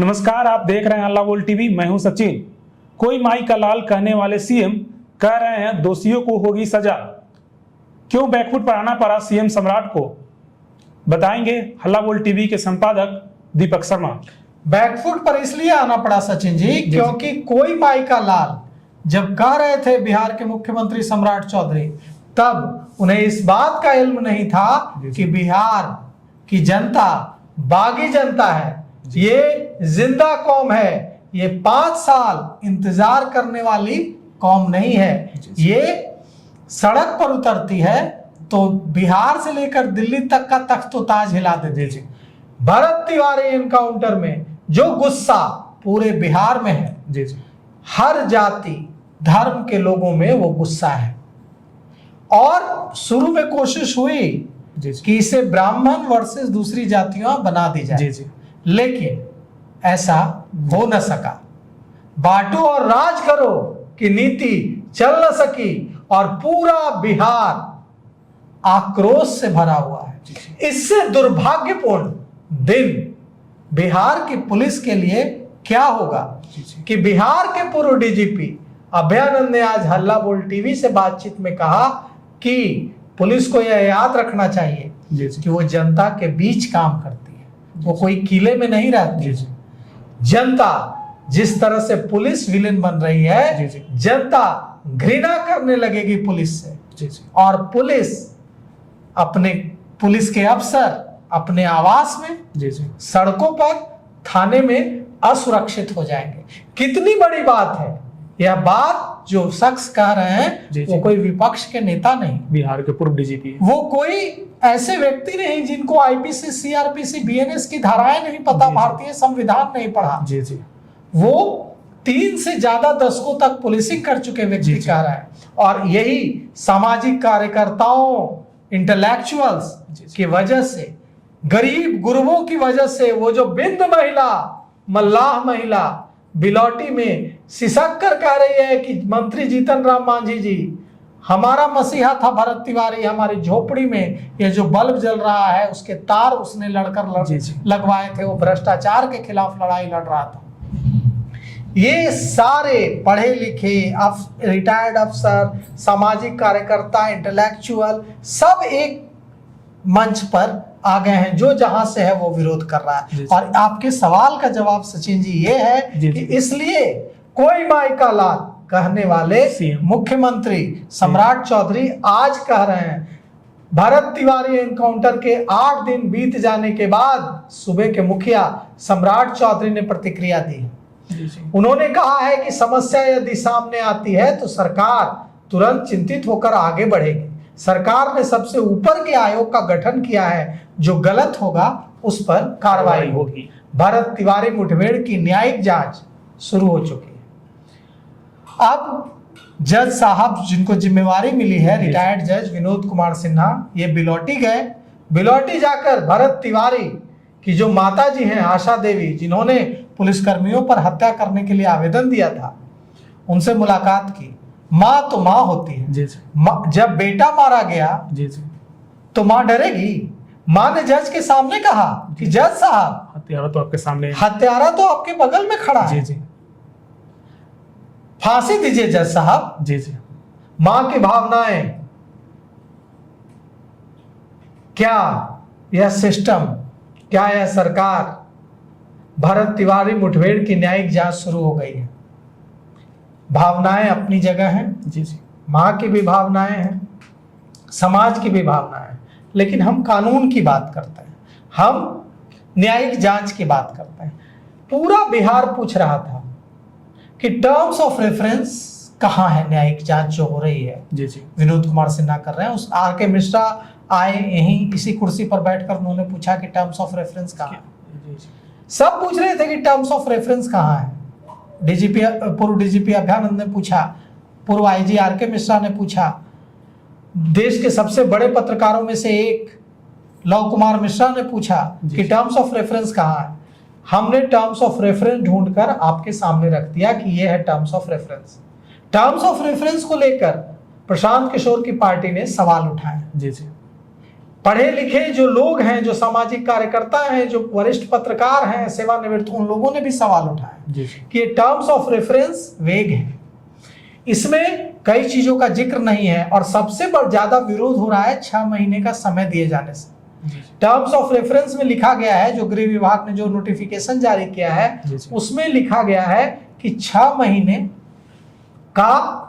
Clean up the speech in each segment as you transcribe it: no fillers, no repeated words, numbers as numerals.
नमस्कार, आप देख रहे हैं हल्ला बोल टीवी। मैं हूं सचिन। कोई माई का लाल कहने वाले सीएम कह रहे हैं दोषियों को होगी सजा। क्यों बैकफुट पर आना पड़ा सीएम सम्राट को, बताएंगे हल्ला बोल टीवी के संपादक दीपक शर्मा। बैकफुट पर इसलिए आना पड़ा सचिन जी क्योंकि कोई माई का लाल जब कह रहे थे बिहार के मुख्यमंत्री सम्राट चौधरी, तब उन्हें इस बात का इल्म नहीं था कि बिहार की जनता बागी जनता है, ये जिंदा कौम है, ये 5 साल इंतजार करने वाली कौम नहीं है। ये सड़क पर उतरती है तो बिहार से लेकर दिल्ली तक का तख्त ताज हिला देती है। भरत तिवारी एनकाउंटर में जो गुस्सा पूरे बिहार में है, हर जाति धर्म के लोगों में वो गुस्सा है। और शुरू में कोशिश हुई कि इसे ब्राह्मण वर्सेस दूसरी जातियां बना दी जाए, लेकिन ऐसा हो न सका। बांटो और राज करो की नीति चल न सकी और पूरा बिहार आक्रोश से भरा हुआ है। इससे दुर्भाग्यपूर्ण दिन बिहार की पुलिस के लिए क्या होगा कि बिहार के पूर्व डीजीपी अभयानंद ने आज हल्ला बोल टीवी से बातचीत में कहा कि पुलिस को यह याद रखना चाहिए कि वो जनता के बीच काम करती है, वो कोई किले में नहीं रहती। जनता जिस तरह से पुलिस विलेन बन रही है, जनता घृणा करने लगेगी पुलिस से। और पुलिस के अफसर अपने आवास में, सड़कों पर, थाने में असुरक्षित हो जाएंगे। कितनी बड़ी बात है यह बात जो शख्स कह रहे हैं, वो कोई विपक्ष के नेता नहीं, बिहार के पूर्व डीजीपी, वो कोई ऐसे व्यक्ति नहीं जिनको आईपीसी, सीआरपीसी, बीएनएस की धाराएं नहीं पता, भारतीय संविधान नहीं पढ़ा। वो 3 से ज्यादा दशकों तक पुलिसिंग कर चुके व्यक्ति कह रहा है। और यही सामाजिक कार्यकर्ताओं, इंटेलेक्चुअल्स की वजह से, गरीब गुरबों की वजह से, वो जो बिंद महिला, मल्लाह महिला बिलौटी में सिसक कर कह रही है कि मंत्री जीतन राम मांझी जी, हमारा मसीहा था भरत तिवारी, हमारी झोपड़ी में ये जो बल्ब जल रहा है उसके तार उसने लगवाए थे, वो भ्रष्टाचार के खिलाफ लड़ाई लड़ रहा था। ये सारे पढ़े लिखे रिटायर्ड अफसर, सामाजिक कार्यकर्ता, इंटेलेक्चुअल सब एक मंच पर आ गए हैं। जो जहां से है वो विरोध कर रहा है। और आपके सवाल का जवाब सचिन जी ये है कि इसलिए कोई माई का लाल कहने वाले मुख्यमंत्री सम्राट चौधरी आज कह रहे हैं, भरत तिवारी एनकाउंटर के 8 दिन बीत जाने के बाद सूबे के मुखिया सम्राट चौधरी ने प्रतिक्रिया दी है। उन्होंने कहा है कि समस्या यदि सामने आती है तो सरकार तुरंत चिंतित होकर आगे बढ़ेगी। सरकार ने सबसे ऊपर के आयोग का गठन किया है, जो गलत होगा उस पर कार्रवाई होगी। भरत तिवारी मुठभेड़ की न्यायिक जांच शुरू हो चुकी है। अब जज साहब जिनको जिम्मेवारी मिली है, रिटायर्ड जज विनोद कुमार सिन्हा, ये बिलौटी गए। बिलौटी जाकर भरत तिवारी की जो माता जी हैं, आशा देवी, जिन्होंने पुलिसकर्मियों पर हत्या करने के लिए आवेदन दिया था, उनसे मुलाकात की। माँ तो माँ होती है। जब बेटा मारा गया तो माँ डरेगी। माँ ने जज के सामने कहा कि जज साहब, हत्यारा तो आपके सामने, हत्यारा तो आपके बगल में खड़ा है, फांसी दीजिए जज साहब। माँ की भावनाएं, क्या यह सिस्टम, क्या यह सरकार, भरत तिवारी मुठभेड़ की न्यायिक जांच शुरू हो गई है। भावनाएं अपनी जगह हैं, माँ की भी भावनाएं हैं, समाज की भी भावनाएं हैं, लेकिन हम कानून की बात करते हैं, हम न्यायिक जांच की बात करते हैं। पूरा बिहार पूछ रहा था कि टर्म्स ऑफ रेफरेंस कहाँ है, न्यायिक जांच जो हो रही है, विनोद कुमार सिन्हा कर रहे हैं। उस आर.के. मिश्रा आए यहीं इसी कुर्सी पर बैठकर, उन्होंने पूछा कि टर्म्स ऑफ रेफरेंस कहाँ है। सब पूछ रहे थे कि टर्म्स ऑफ रेफरेंस कहाँ है। पूर्व डीजीपी अभयानंद ने पूछा, पूर्व आईजी आर.के. मिश्रा ने पूछा, देश के सबसे बड़े पत्रकारों में से एक लव कुमार मिश्रा ने पूछा कि टर्म्स ऑफ रेफरेंस कहाँ है। हमने टर्म्स ऑफ रेफरेंस ढूंढकर आपके सामने रख दिया कि ये है terms of reference. Terms of reference को लेकर प्रशांत किशोर की पार्टी ने सवाल उठाए। पढ़े लिखे जो लोग हैं, जो सामाजिक कार्यकर्ता हैं, जो वरिष्ठ पत्रकार हैं, सेवानिवृत्त, उन लोगों ने भी सवाल उठाया कि ये टर्म्स ऑफ रेफरेंस वेग है, इसमें कई चीजों का जिक्र नहीं है और सबसे ज्यादा विरोध हो रहा है 6 महीने का समय दिए जाने से। टर्म्स ऑफ रेफरेंस में लिखा गया है, जो गृह विभाग ने जो नोटिफिकेशन जारी किया है उसमें लिखा गया है कि 6 महीने का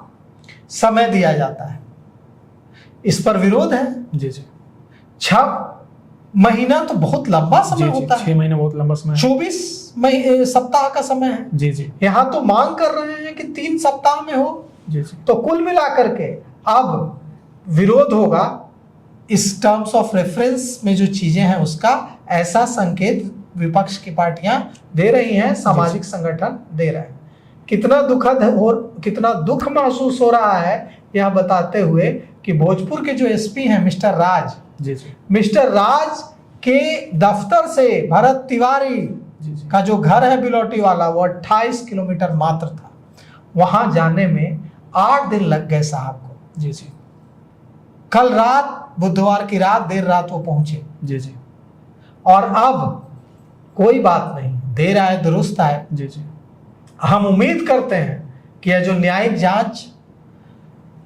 समय दिया जाता है। इस पर विरोध है। 6 महीना तो बहुत लंबा समय होता है। 6 महीने बहुत लंबा समय है। 24 सप्ताह का समय है। यहाँ तो मांग कर रहे हैं कि 3 सप्ताह में हो। तो कुल मिलाकर के अब विरोध होगा इस टर्म्स ऑफ रेफरेंस में जो चीजें हैं उसका, ऐसा संकेत विपक्ष की पार्टियां दे रही हैं, सामाजिक संगठन दे रहे हैं। कितना दुखद और कितना दुख महसूस हो रहा है यह बताते हुए कि भोजपुर के जो एसपी हैं मिस्टर राज के दफ्तर से भरत तिवारी का जो घर है बिलौटी वाला, वो 28 किलोमीटर मात्र था। वहां जाने में 8 दिन लग गए साहब को। कल रात, बुधवार की रात, देर रात वो पहुंचे। और अब कोई बात नहीं, देर आए दुरुस्त आए। हम उम्मीद करते हैं कि यह जो न्यायिक जांच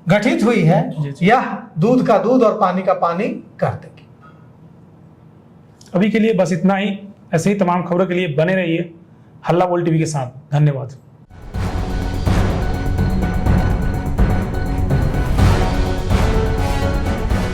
गठित हुई है यह दूध का दूध और पानी का पानी कर देगी। अभी के लिए बस इतना ही। ऐसे ही तमाम खबरों के लिए बने रहिए हल्ला बोल टीवी के साथ। धन्यवाद।